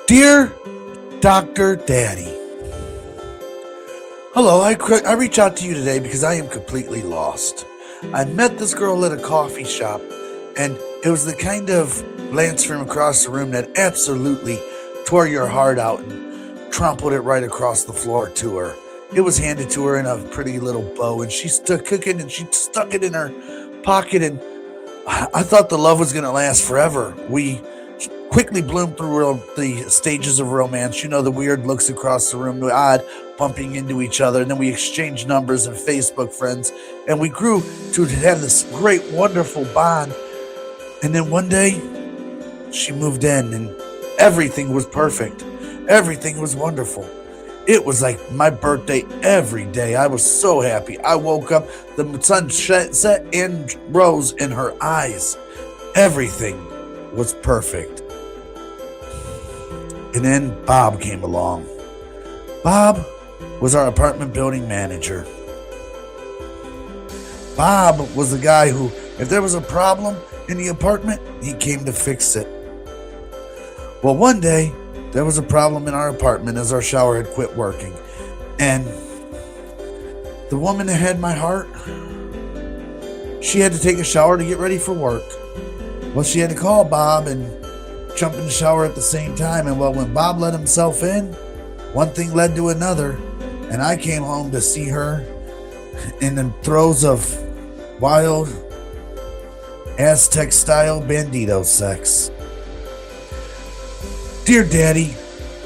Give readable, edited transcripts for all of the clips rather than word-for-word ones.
Dear Dr. Daddy, hello, I reach out to you today because I am completely lost. I met this girl at a coffee shop, and it was the kind of glance from across the room that absolutely tore your heart out and trampled it right across the floor to her. It was handed to her in a pretty little bow, and she took it and she stuck it in her pocket, and I thought the love was going to last forever. We quickly bloomed through the stages of romance. You know, the weird looks across the room, the odd bumping into each other, and then we exchanged numbers and Facebook friends, and we grew to have this great, wonderful bond. And then one day, she moved in, and everything was perfect. Everything was wonderful. It was like my birthday every day. I was so happy. I woke up, the sun set and rose in her eyes. Everything was perfect. And then Bob came along. Bob was our apartment building manager. Bob was the guy who, if there was a problem in the apartment, he came to fix it. Well, one day, there was a problem in our apartment as our shower had quit working. And the woman that had my heart, she had to take a shower to get ready for work. Well, she had to call Bob and jump in the shower at the same time. And well, when Bob let himself in, one thing led to another. And I came home to see her in the throes of wild Aztec-style bandito sex. Dear Daddy,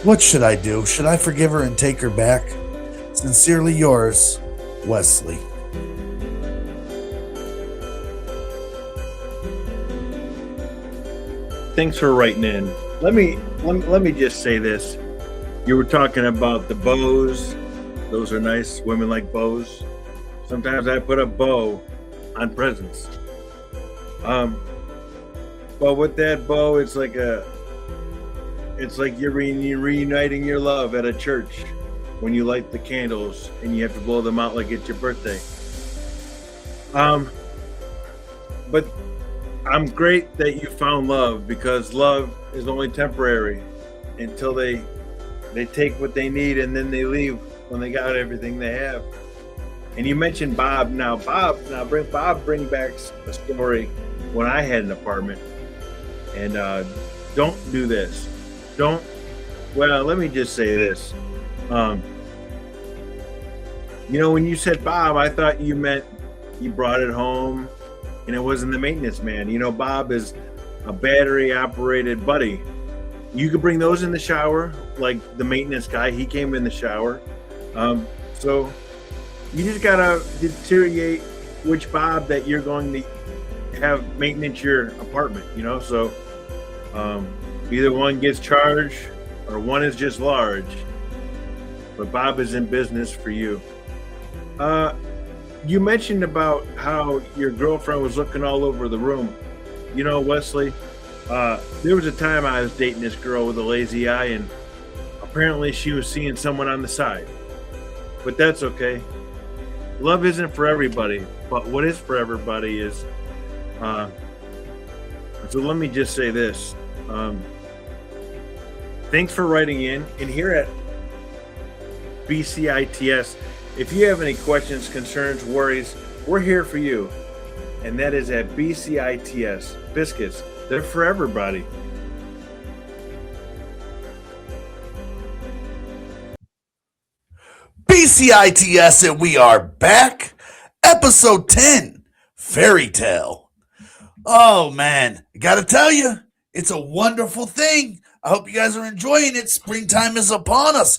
what should I do? Should I forgive her and take her back? Sincerely yours, Wesley. Thanks for writing in. Let me just say this. You were talking about the bows. Those are nice. Women like bows. Sometimes I put a bow on presents. But with that bow, it's like you're reuniting your love at a church when you light the candles and you have to blow them out like it's your birthday. But I'm great that you found love, because love is only temporary until they take what they need and then they leave when they got everything they have. And you mentioned Bob. Bring back a story when I had an apartment. And don't do this. Let me just say this. When you said Bob, I thought you meant you brought it home and it wasn't the maintenance man. Bob is a battery operated buddy. You could bring those in the shower, like the maintenance guy. He came in the shower. So you just gotta deteriorate which Bob that you're going to have maintenance your apartment, so either one gets charged or one is just large, but Bob is in business for you. You mentioned about how your girlfriend was looking all over the room. Wesley, there was a time I was dating this girl with a lazy eye, and apparently she was seeing someone on the side. But that's okay. Love isn't for everybody, but what is for everybody is, so let me just say this. Thanks for writing in. And here at Bcits, if you have any questions, concerns, worries, we're here for you. And that is at Bcits. Biscuits, they're for everybody. Bcits, and we are back. Episode 10, Fairy Tale. Oh, man. I gotta tell you, it's a wonderful thing. I hope you guys are enjoying it. Springtime is upon us.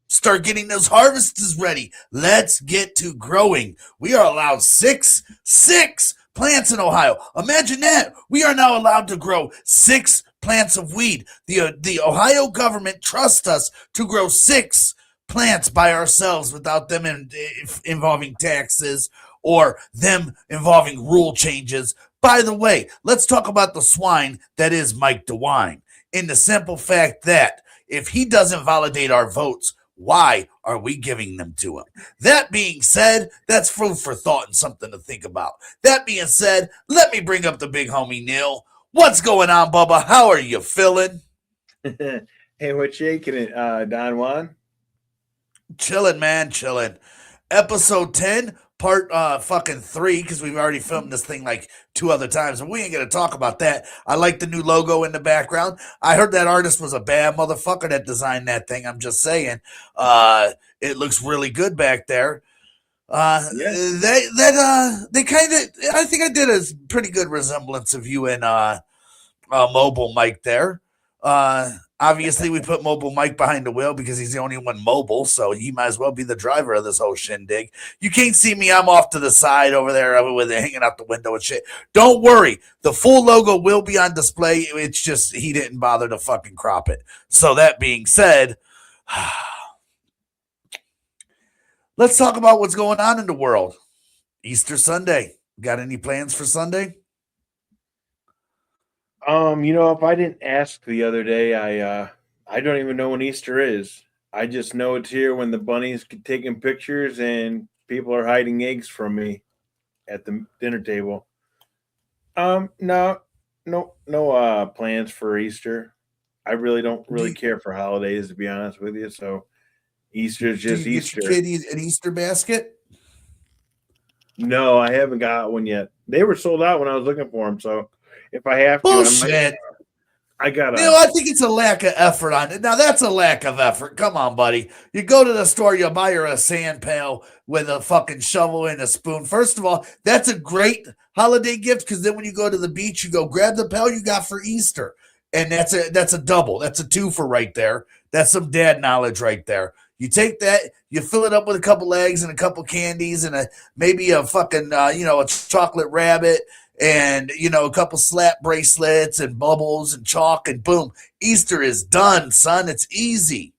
Start getting those harvests ready. Let's get to growing. We are allowed six plants in Ohio. Imagine that. We are now allowed to grow 6 plants of weed. The Ohio government trusts us to grow 6 plants by ourselves without them involving taxes or them involving rule changes. By the way, let's talk about the swine that is Mike DeWine, in the simple fact that if he doesn't validate our votes, why are we giving them to him? That being said, that's food for thought and something to think about. That being said, let me bring up the big homie Neil. What's going on, Bubba? How are you feeling? Hey, what's shaking it, Don Juan? Chilling, man, chilling. Episode 10, part fucking 3, because we've already filmed this thing like 2 other times, and we ain't gonna talk about that. I like the new logo in the background. I heard that artist was a bad motherfucker that designed that thing. I'm just saying. It looks really good back there. Yeah. They kind of, I think I did a pretty good resemblance of you and Mobile Mike there. Obviously, we put Mobile Mike behind the wheel because he's the only one mobile, so he might as well be the driver of this whole shindig. You can't see me; I'm off to the side over there with it hanging out the window and shit. Don't worry, the full logo will be on display. It's just he didn't bother to fucking crop it. So that being said, let's talk about what's going on in the world. Easter Sunday. Got any plans for Sunday? If I didn't ask the other day, I don't even know when Easter is. I just know it's here when the bunny's taking pictures and people are hiding eggs from me at the dinner table. No plans for Easter. I really don't Do really you, care for holidays, to be honest with you. So Easter's do just you get your Easter. kid an Easter basket? No, I haven't got one yet. They were sold out when I was looking for them. So if I have to, Bullshit. I gotta. I think it's a lack of effort on it. Now that's a lack of effort. Come on, buddy. You go to the store, you buy her a sand pail with a fucking shovel and a spoon. First of all, that's a great holiday gift because then when you go to the beach, you go grab the pail you got for Easter, and that's a double. That's a two for right there. That's some dad knowledge right there. You take that, you fill it up with a couple eggs and a couple candies and maybe a fucking a chocolate rabbit and a couple slap bracelets and bubbles and chalk and boom, Easter is done, son. It's easy.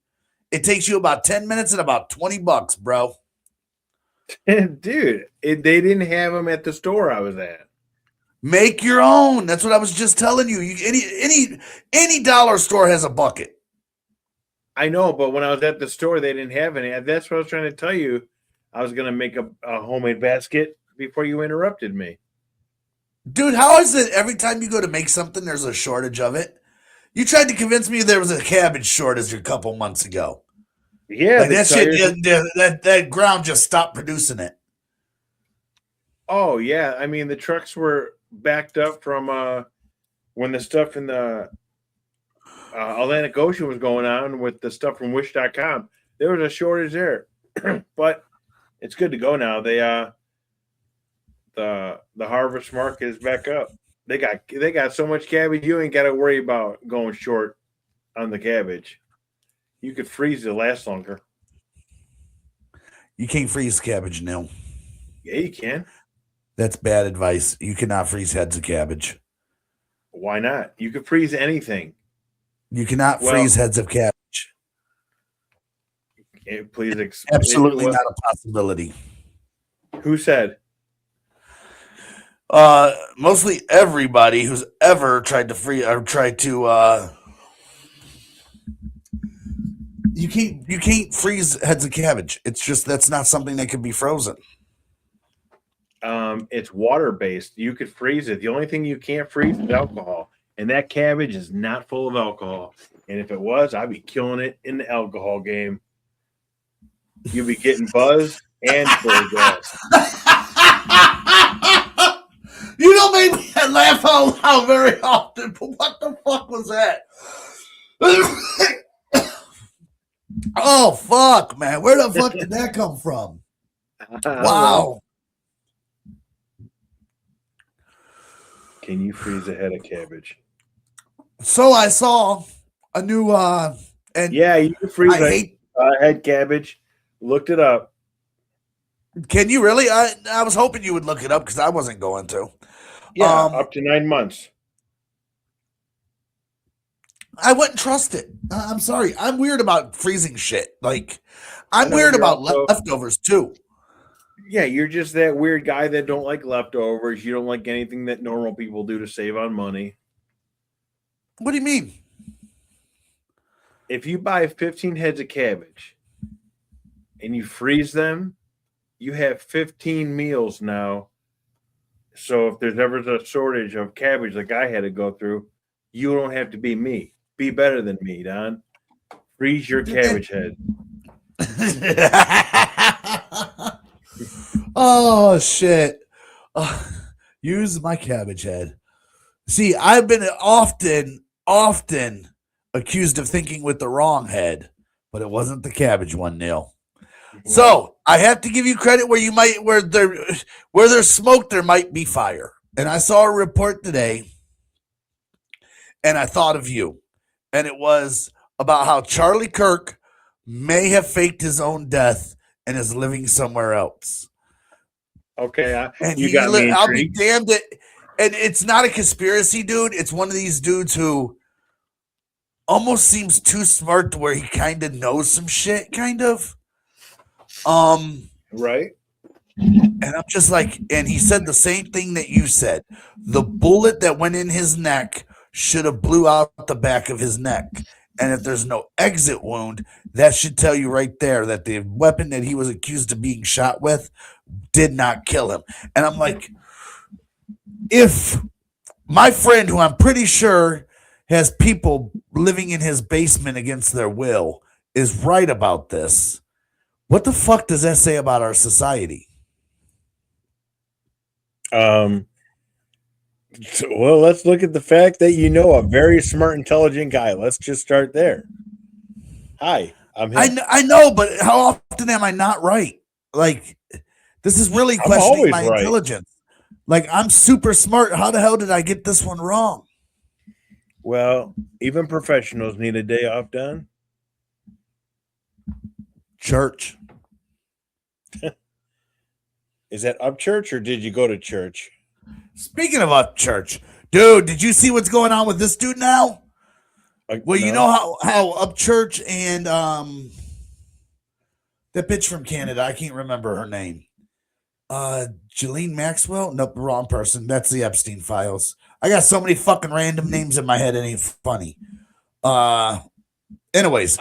It takes you about 10 minutes and about $20, bro. Dude, they didn't have them at the store I was at. Make your own. That's what I was just telling you. Any dollar store has a bucket. I know, but when I was at the store, they didn't have any. That's what I was trying to tell you. I was going to make a homemade basket before you interrupted me. Dude, how is it every time you go to make something, there's a shortage of it? You tried to convince me there was a cabbage shortage a couple months ago. Yeah, like that shit, that ground just stopped producing it. Oh yeah, I mean the trucks were backed up from when the stuff in the Atlantic Ocean was going on with the stuff from Wish.com. There was a shortage there, but it's good to go now. The harvest market is back up. They got so much cabbage you ain't got to worry about going short on the cabbage. You could freeze it last longer. You can't freeze cabbage, no. Yeah, you can. That's bad advice. You cannot freeze heads of cabbage. Why not? You could freeze anything. You cannot freeze heads of cabbage. Please absolutely not a possibility. Who said? Mostly everybody who's ever tried to free or tried to you can't freeze heads of cabbage. It's just that's not something that can be frozen. It's water based. You could freeze it. The only thing you can't freeze is alcohol, and that cabbage is not full of alcohol. And if it was, I'd be killing it in the alcohol game. You'd be getting buzzed and full gas. You don't make me laugh out loud very often, but what the fuck was that? Oh, fuck, man. Where the fuck did that come from? Wow. Can you freeze a head of cabbage? So I saw a new and yeah, you can freeze head cabbage. Looked it up. Can you really? I was hoping you would look it up because I wasn't going to. Yeah, up to 9 months. I wouldn't trust it. I'm sorry. I'm weird about freezing shit. Like, I'm weird about leftovers too. Yeah, you're just that weird guy that don't like leftovers. You don't like anything that normal people do to save on money. What do you mean? If you buy 15 heads of cabbage and you freeze them, you have 15 meals now. So if there's ever a shortage of cabbage like I had to go through, you don't have to be me. Be better than me, Don. Freeze your cabbage head. Oh shit! Use my cabbage head. See, I've been often accused of thinking with the wrong head, but it wasn't the cabbage one, Neil. So I have to give you credit where there's smoke, there might be fire. And I saw a report today, and I thought of you, and it was about how Charlie Kirk may have faked his own death and is living somewhere else. Okay, And you got me I'll be intrigued. damned it. And it's not a conspiracy, dude. It's one of these dudes who almost seems too smart to where he kind of knows some shit, kind of. Right? And I'm just like, and he said the same thing that you said. The bullet that went in his neck should have blew out the back of his neck. And if there's no exit wound, that should tell you right there that the weapon that he was accused of being shot with did not kill him. And I'm like, if my friend, who I'm pretty sure has people living in his basement against their will, is right about this, what the fuck does that say about our society? Well, let's look at the fact that you know a very smart, intelligent guy. Let's just start there. Hi, I'm him. I know, but how often am I not right? Like, this is really questioning my intelligence. Like, I'm super smart. How the hell did I get this one wrong? Well, even professionals need a day off done. Church. Is that up church or did you go to church? Speaking of up church, dude, did you see what's going on with this dude now? Well, no. You know how up church and that bitch from Canada, I can't remember her name. Ghislaine Maxwell? Nope, wrong person. That's the Epstein files. I got so many fucking random names in my head, it ain't funny. Anyways,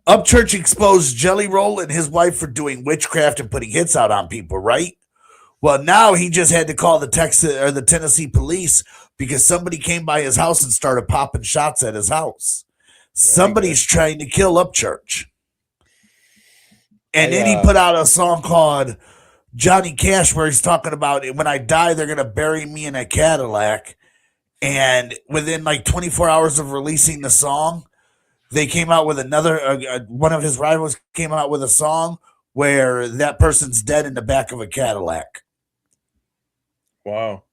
Up Church exposed Jelly Roll and his wife for doing witchcraft and putting hits out on people, right? Well, now he just had to call the Tennessee police because somebody came by his house and started popping shots at his house. Somebody's trying to kill Up Church. And then he put out a song called Johnny Cash where he's talking about, when I die, they're going to bury me in a Cadillac. And within like 24 hours of releasing the song, they came out with one of his rivals came out with a song where that person's dead in the back of a Cadillac. Wow.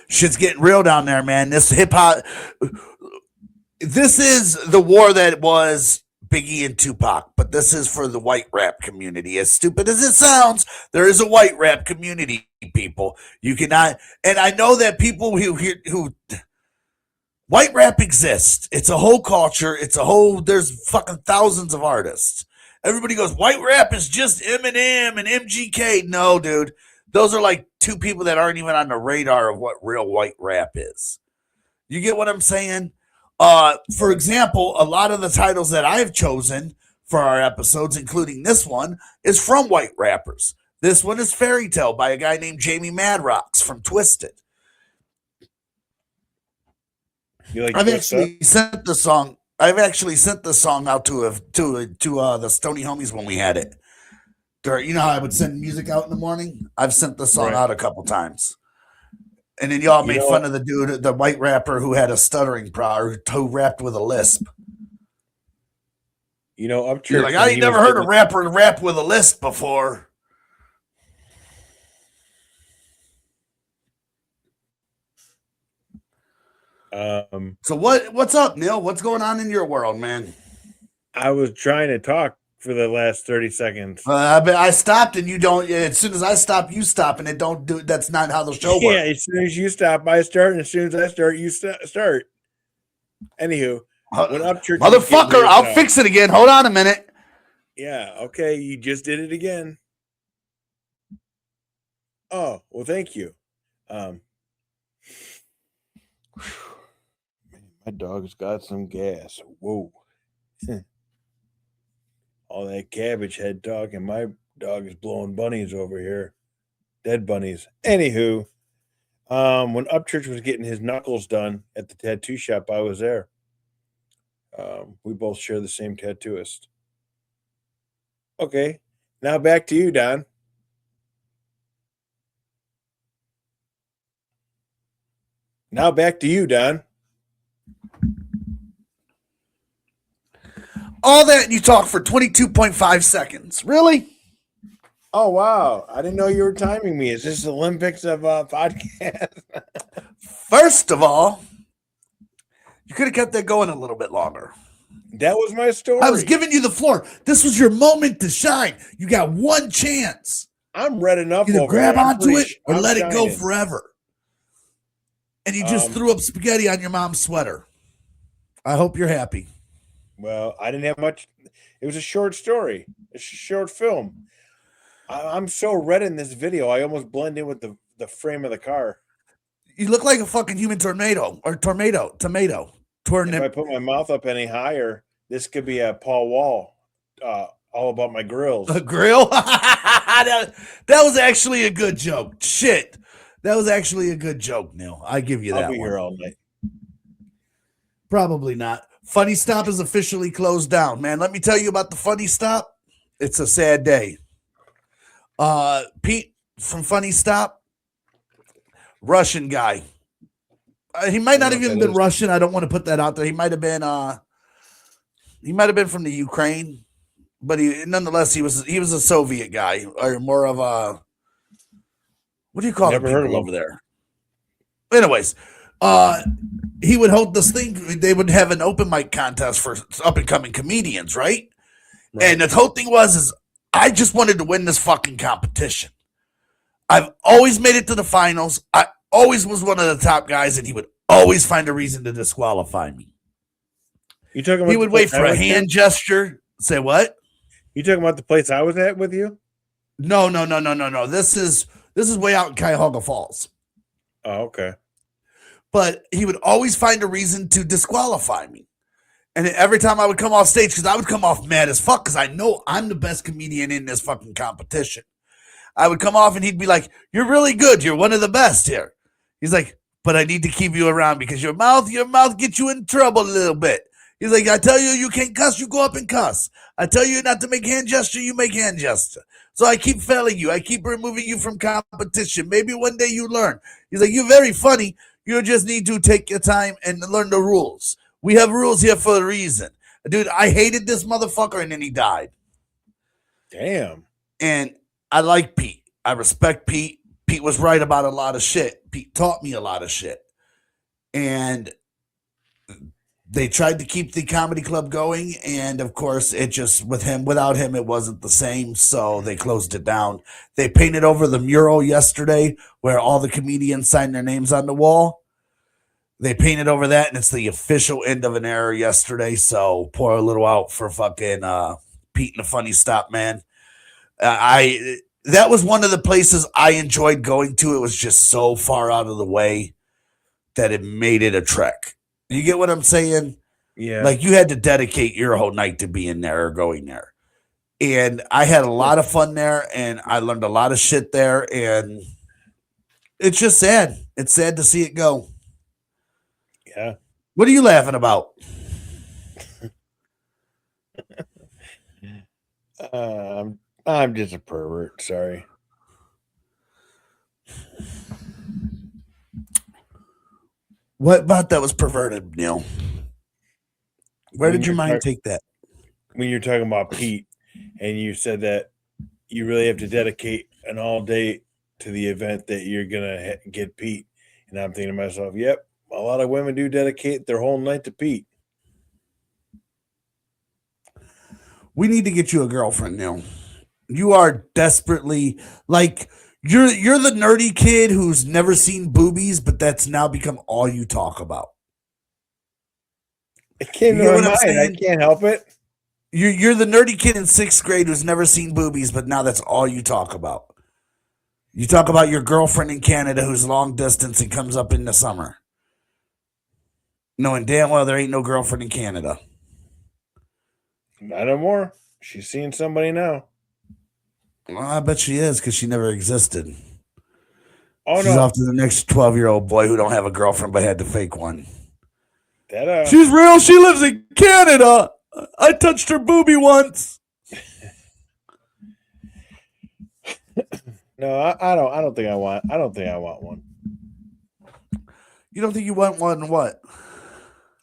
Shit's getting real down there, man. This hip hop, this is the war that was Biggie and Tupac, but this is for the white rap community. As stupid as it sounds, there is a white rap community, people. You cannot, and I know that people who white rap exists. It's a whole culture. There's fucking thousands of artists. Everybody goes, white rap is just Eminem and MGK. No, dude. Those are like two people that aren't even on the radar of what real white rap is. You get what I'm saying? For example, a lot of the titles that I've chosen for our episodes, including this one, is from white rappers. This one is Fairy Tale by a guy named Jamie Madrox from Twisted. I've actually sent the song out to the Stony Homies when we had it. You know how I would send music out in the morning? I've sent the song out a couple times. And then y'all made fun of the dude, the white rapper who had a stuttering problem, who rapped with a lisp. You know, Up Church. You're like, I ain't never heard a rapper rap with a lisp before. So what's up, Neil? What's going on in your world, man? I was trying to talk for the last 30 seconds. I stopped and you don't. As soon as I stop, you stop, and it don't do. That's not how the show works. Yeah, as soon as you stop, I start, and as soon as I start, you start. Anywho, when Up Church, motherfucker, I'll fix it again. Hold on a minute. Yeah, okay, you just did it again. Oh, well, thank you. My dog's got some gas. Whoa. All that cabbage head talk, and my dog is blowing bunnies over here. Dead bunnies. Anywho, when Up Church was getting his knuckles done at the tattoo shop, I was there. We both share the same tattooist. Okay, now back to you, Don. Now back to you, Don. All that and you talk for 22.5 seconds. Really? Oh wow! I didn't know you were timing me. Is this the Olympics of podcast? First of all, you could have kept that going a little bit longer. That was my story. I was giving you the floor. This was your moment to shine. You got one chance. I'm red enough. Either over grab here. onto it or I'm let it go shining. forever. And you just threw up spaghetti on your mom's sweater. I hope you're happy. Well, I didn't have much. It was a short story, a short film. I'm so red in this video, I almost blend in with the frame of the car. You look like a fucking human tomato. If I put my mouth up any higher, this could be a Paul Wall, all about my grills. A grill? that was actually a good joke. Shit. That was actually a good joke, Neil. I give you that I'll be one. here all night. Probably not. Funny Stop is officially closed down, man. Let me tell you about the Funny Stop. It's a sad day. Pete from Funny Stop, Russian guy. He might not have even been Russian. I don't want to put that out there. He might have been from the Ukraine, but nonetheless he was a Soviet guy, or more of a, what do you call Never it heard of him. over there? Anyways, he would hold this thing. They would have an open mic contest for up and coming comedians, right? And the whole thing is I just wanted to win this fucking competition. I've always made it to the finals. I always was one of the top guys, and he would always find a reason to disqualify me. You talking about? He would wait for a hand gesture. Say what? You talking about the place I was at with you? No. This is way out in Cuyahoga Falls. Oh, okay. But he would always find a reason to disqualify me. And every time I would come off stage, because I would come off mad as fuck, because I know I'm the best comedian in this fucking competition. I would come off and he'd be like, "You're really good. You're one of the best here." He's like, "But I need to keep you around because your mouth gets you in trouble a little bit." He's like, "I tell you can't cuss, you go up and cuss. I tell you not to make hand gesture, you make hand gesture. So I keep failing you. I keep removing you from competition. Maybe one day you learn." He's like, "You're very funny. You just need to take your time and learn the rules. We have rules here for a reason." Dude, I hated this motherfucker, and then he died. Damn. And I like Pete. I respect Pete. Pete was right about a lot of shit. Pete taught me a lot of shit. And they tried to keep the comedy club going. And of course, without him, it wasn't the same. So they closed it down. They painted over the mural yesterday where all the comedians signed their names on the wall. They painted over that, and it's the official end of an era yesterday. So pour a little out for fucking Pete and the Funny Stop, man. That was one of the places I enjoyed going to. It was just so far out of the way that it made it a trek. You get what I'm saying? Yeah. Like you had to dedicate your whole night to being there or going there. And I had a lot of fun there, and I learned a lot of shit there. And it's just sad. It's sad to see it go. Yeah. What are you laughing about? I'm just a pervert. Sorry. What about that was perverted, Neil? Where did your mind take that? When you're talking about Pete, and you said that you really have to dedicate an all day to the event that you're gonna get Pete, and I'm thinking to myself, yep, a lot of women do dedicate their whole night to Pete. We need to get you a girlfriend, Neil. You are desperately like you're the nerdy kid who's never seen boobies, but that's now become all you talk about. It came to my mind. I can't help it. You're the nerdy kid in 6th grade who's never seen boobies, but now that's all you talk about. You talk about your girlfriend in Canada who's long distance and comes up in the summer, knowing damn well there ain't no girlfriend in Canada. Not no more. She's seeing somebody now. Well, I bet she is because she never existed. Oh, She's no. off to the next 12-year-old boy who don't have a girlfriend but had to fake one. That She's real. She lives in Canada. I touched her boobie once. No, I don't think I want. I don't think I want one. You don't think you want one? What?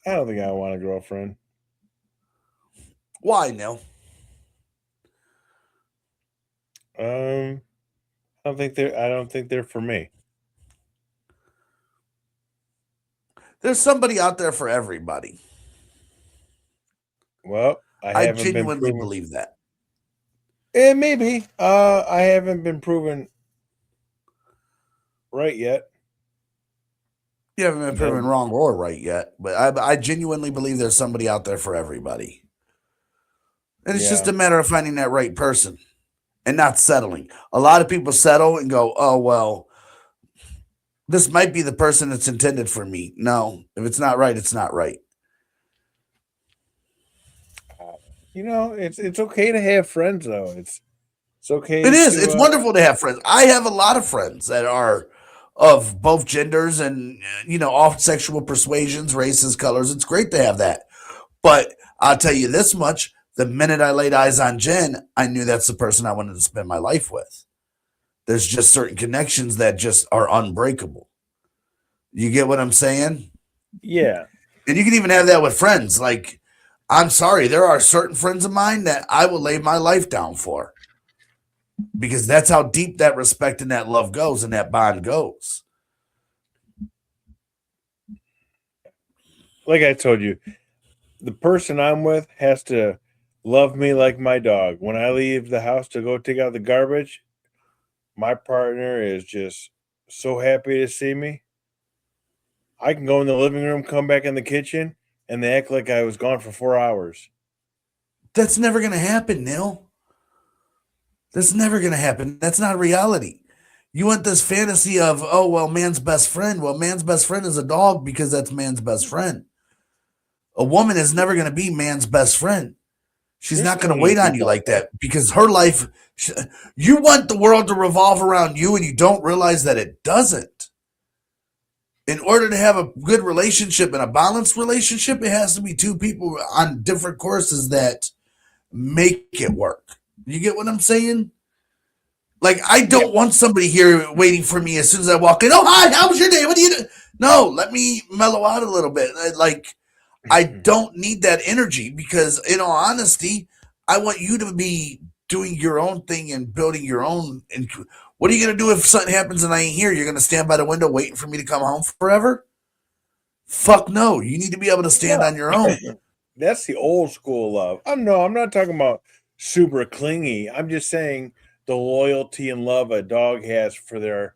I don't think I want a girlfriend. Why, Neil? I don't think they're for me. There's somebody out there for everybody. Well, I genuinely believe that. Maybe. I haven't been proven right yet. You haven't been proven wrong or right yet, but I genuinely believe there's somebody out there for everybody. And it's just a matter of finding that right person and not settling. A lot of people settle and go, oh, well, this might be the person that's intended for me. No, if it's not right, it's not right. It's okay to have friends, though. It's okay. It is. It's wonderful to have friends. I have a lot of friends that are of both genders and, all sexual persuasions, races, colors. It's great to have that. But I'll tell you this much. The minute I laid eyes on Jen, I knew that's the person I wanted to spend my life with. There's just certain connections that just are unbreakable. You get what I'm saying? Yeah. And you can even have that with friends. Like, I'm sorry, there are certain friends of mine that I will lay my life down for. Because that's how deep that respect and that love goes and that bond goes. Like I told you, the person I'm with has to love me like my dog. When I leave the house to go take out the garbage, my partner is just so happy to see me. I can go in the living room, come back in the kitchen, and they act like I was gone for 4 hours. That's never going to happen, Neil. That's never going to happen. That's not reality. You want this fantasy of, oh, well, man's best friend. Well, man's best friend is a dog because that's man's best friend. A woman is never going to be man's best friend. She's not going to wait on you like that because her life, you want the world to revolve around you and you don't realize that it doesn't. In order to have a good relationship and a balanced relationship, it has to be two people on different courses that make it work. You get what I'm saying? Like, I don't want somebody here waiting for me as soon as I walk in. Oh, hi, how was your day? What do you do? No, let me mellow out a little bit. Like, I don't need that energy because, in all honesty, I want you to be doing your own thing and building your own. And what are you going to do if something happens and I ain't here? You're going to stand by the window waiting for me to come home forever? Fuck no. You need to be able to stand on your own. That's the old school love. I'm not talking about super clingy. I'm just saying the loyalty and love a dog has for their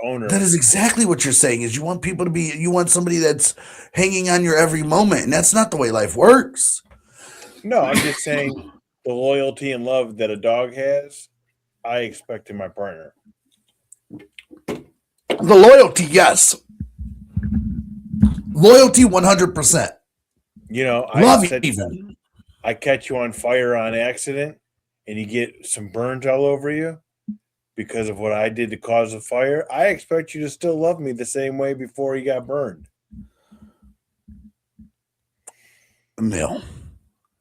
owner. That is exactly what you're saying. Is you want people to be, you want somebody that's hanging on your every moment, and that's not the way life works. No, I'm just saying the loyalty and love that a dog has, I expect in my partner. The loyalty, yes. Loyalty, 100%. Love even. I catch you on fire on accident, and you get some burns all over you because of what I did to cause the fire. I expect you to still love me the same way before you got burned. Neil,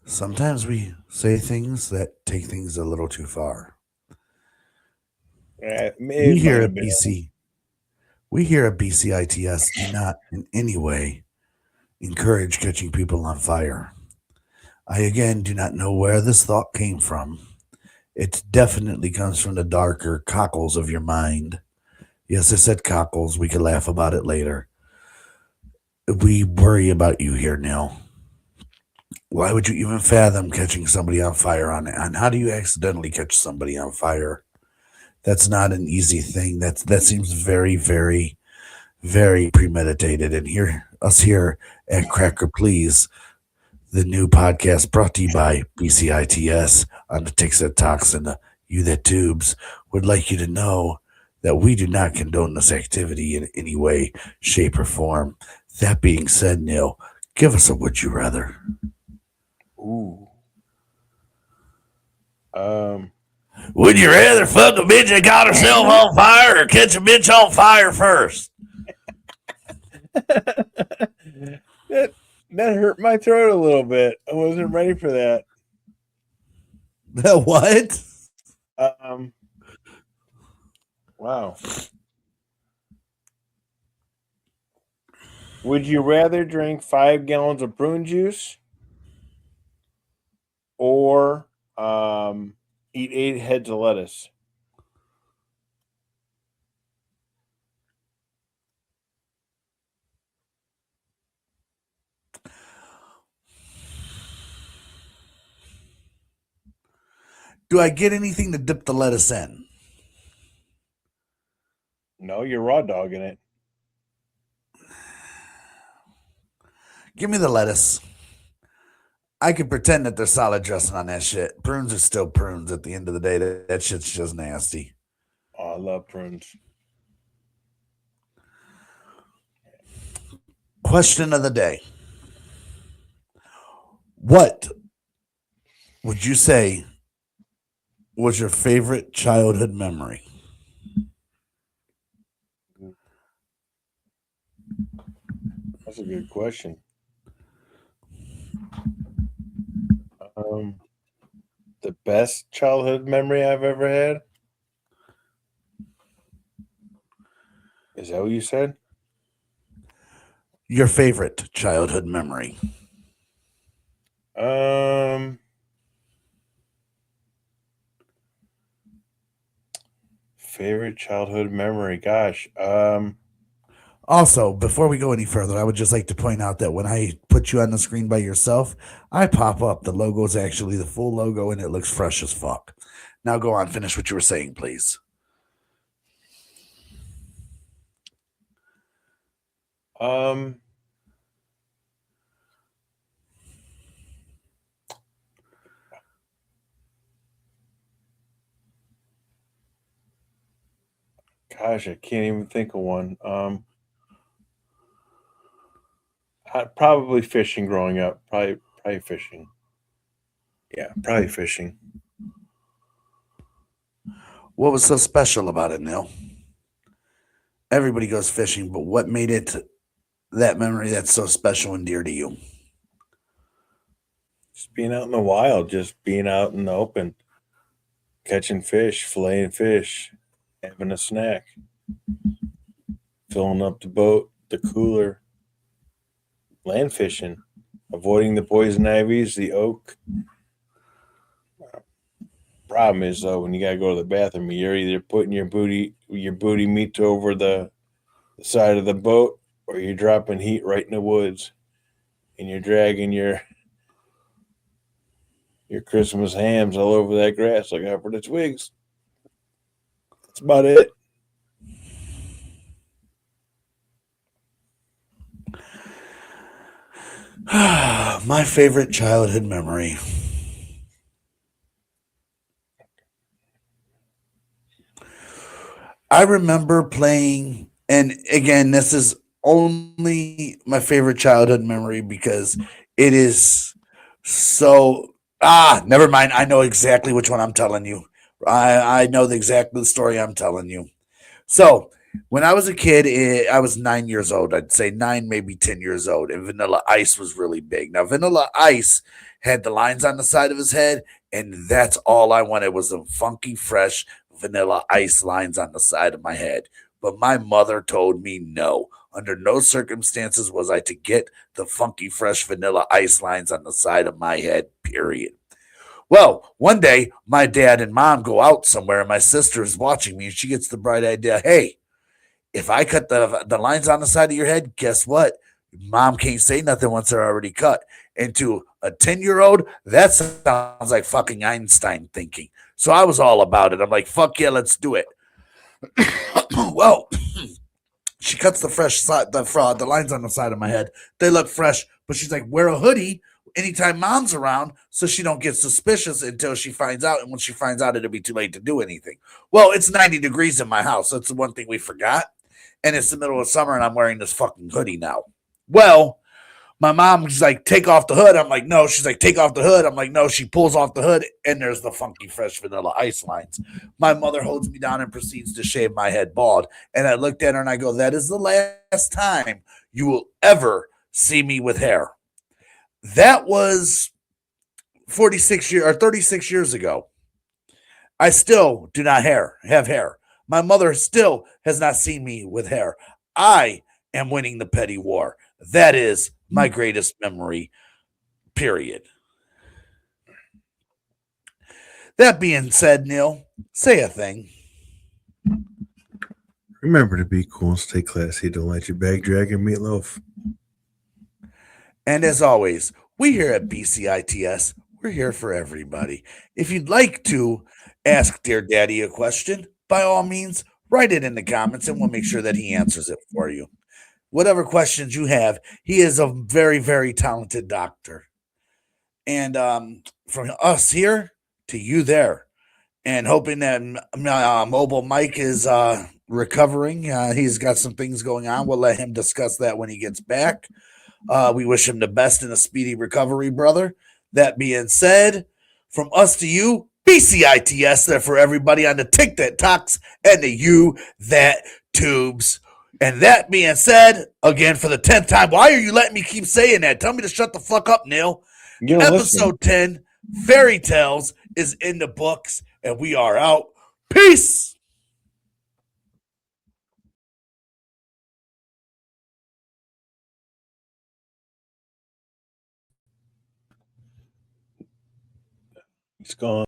sometimes we say things that take things a little too we here at BCITS do not in any way encourage catching people on fire. I again do not know where this thought came from. It definitely comes from the darker cockles of your mind. Yes, I said cockles. We could laugh about it later. We worry about you here, Neil. Why would you even fathom catching somebody on fire on it? And how do you accidentally catch somebody on fire? That's not an easy thing. That seems very, very, very premeditated. And us here at Cracker Please, the new podcast brought to you by BCITS on the Ticks That Talks and the You That Tubes, would like you to know that we do not condone this activity in any way, shape, or form. That being said, Neil, give us a would you rather. Ooh. Would you rather fuck a bitch that got herself on fire or catch a bitch on fire first? That hurt my throat a little bit. I wasn't ready for that. What? Wow. Would you rather drink 5 gallons of prune juice or eat 8 heads of lettuce? Do I get anything to dip the lettuce in? No, you're raw dogging it. Give me the lettuce. I could pretend that there's salad dressing on that shit. Prunes are still prunes at the end of the day. That shit's just nasty. Oh, I love prunes. Question of the day. What would you say was your favorite childhood memory? That's a good question. The best childhood memory I've ever had? Is that what you said? Your favorite childhood memory. Favorite childhood memory. Gosh. Also, before we go any further, I would just like to point out that when I put you on the screen by yourself, I pop up. The logo is actually the full logo, and it looks fresh as fuck. Now go on, finish what you were saying, please. Gosh, I can't even think of one. Probably fishing growing up. Probably fishing. Yeah, probably fishing. What was so special about it, Neil? Everybody goes fishing, but what made it that memory that's so special and dear to you? Just being out in the wild, just being out in the open, catching fish, filleting fish, having a snack, filling up the boat, the cooler, land fishing, avoiding the poison ivies, the oak. Problem is though, when you gotta go to the bathroom, you're either putting your booty meat over the side of the boat, or you're dropping heat right in the woods, and you're dragging your Christmas hams all over that grass like out for the twigs. That's about it. My favorite childhood memory. I remember playing, and again, this is only my favorite childhood memory because it is so. Never mind. I know exactly which one I'm telling you. I know the story I'm telling you. So when I was a kid, I was 9 years old. I'd say 9, maybe 10 years old, and Vanilla Ice was really big. Now Vanilla Ice had the lines on the side of his head, and that's all I wanted was some funky, fresh Vanilla Ice lines on the side of my head. But my mother told me no. Under no circumstances was I to get the funky, fresh Vanilla Ice lines on the side of my head, period. Well, one day my dad and mom go out somewhere, and my sister is watching me, and she gets the bright idea, hey, if I cut the lines on the side of your head, guess what? Mom can't say nothing once they're already cut. And to a 10-year-old, that sounds like fucking Einstein thinking. So I was all about it. I'm like, fuck yeah, let's do it. Well, she cuts the lines on the side of my head. They look fresh, but she's like, wear a hoodie anytime mom's around so she don't get suspicious until she finds out. And when she finds out, it'll be too late to do anything. Well, it's 90 degrees in my house. That's the one thing we forgot. And it's the middle of summer, and I'm wearing this fucking hoodie now. Well, my mom's like, take off the hood. I'm like, no. She's like, take off the hood. I'm like, no. She pulls off the hood, and there's the funky, fresh Vanilla Ice lines. My mother holds me down and proceeds to shave my head bald. And I looked at her, and I go, that is the last time you will ever see me with hair. That was 46 years or 36 years ago. I still do not have hair. My mother still has not seen me with hair. I am winning the petty war. That is my greatest memory, period. That being said, Neil, say a thing. Remember to be cool and stay classy. Don't let your bag drag your meatloaf. And as always, we here at BCITS, we're here for everybody. If you'd like to ask Dear Daddy a question, by all means, write it in the comments and we'll make sure that he answers it for you. Whatever questions you have, he is a very, very talented doctor. And from us here to you there, and hoping that Mobile Mike is recovering. He's got some things going on. We'll let him discuss that when he gets back. We wish him the best in a speedy recovery, brother. That being said, from us to you, BCITS there for everybody on the Tick That Talks and the You That Tubes. And that being said, again for the 10th time, why are you letting me keep saying that? Tell me to shut the fuck up, Neil. You don't listen. Episode 10, Fairy Tales, is in the books, and we are out. Peace. It's gone.